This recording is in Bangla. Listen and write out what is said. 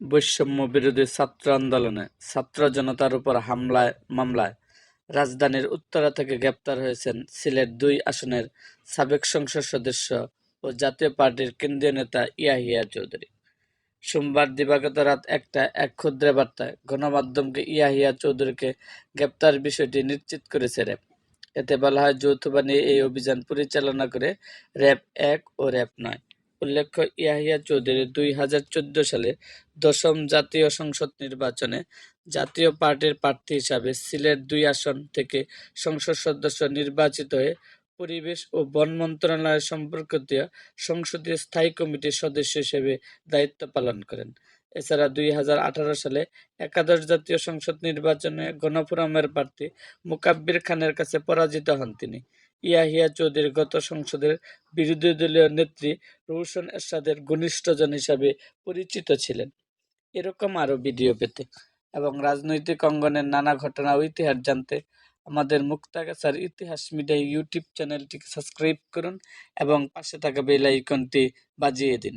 বৈষম্য বিরোধী ছাত্র আন্দোলনে ছাত্র জনতার উপর মামলায় রাজধানীর উত্তরা থেকে গ্রেপ্তার হয়েছেন সিলেট ২ আসনের সাবেক সংসদ সদস্য ও জাতীয় পার্টির কেন্দ্রীয় নেতা ইয়াহিয়া চৌধুরী। সোমবার দিবাগত রাত ১টায় এক ক্ষুদ্র বার্তায় গণমাধ্যমকে ইয়াহিয়া চৌধুরীকে গ্রেপ্তার বিষয়টি নিশ্চিত করেছে র্যাব। এতে বলা হয়, যৌথ বাহিনী এই অভিযান পরিচালনা করে র্যাব-১ ও র্যাব-৯। উল্লেখ্য, ইয়াহিয়া চৌধুরী ২০১৪ সালে ১০ম জাতীয় সংসদ নির্বাচনে জাতীয় পার্টির প্রার্থী হিসাবে সিলেট ২ আসন থেকে সংসদ সদস্য নির্বাচিত হয়ে পরিবেশ ও বন মন্ত্রণালয় সম্পর্কিত সংসদীয় স্থায়ী কমিটির সদস্য হিসেবে দায়িত্ব পালন করেন। এছাড়া ২০১৮ সালে একাদশ জাতীয় সংসদ নির্বাচনে গণফোরামের প্রার্থী মোকাব্বির খানের কাছে পরাজিত হন তিনি। ইয়াহিয়া চৌধুরী গত সংসদের বিরোধী দলীয় নেত্রী রওশন এরশাদের ঘনিষ্ঠজন হিসাবে পরিচিত ছিলেন। এরকম আরও ভিডিও পেতে এবং রাজনৈতিক অঙ্গনের নানা ঘটনা ও ইতিহাস জানতে আমাদের মুক্তাগাছার ইতিহাস মিডিয়া ইউটিউব চ্যানেলটিকে সাবস্ক্রাইব করুন এবং পাশে থাকা বেল আইকনটি বাজিয়ে দিন।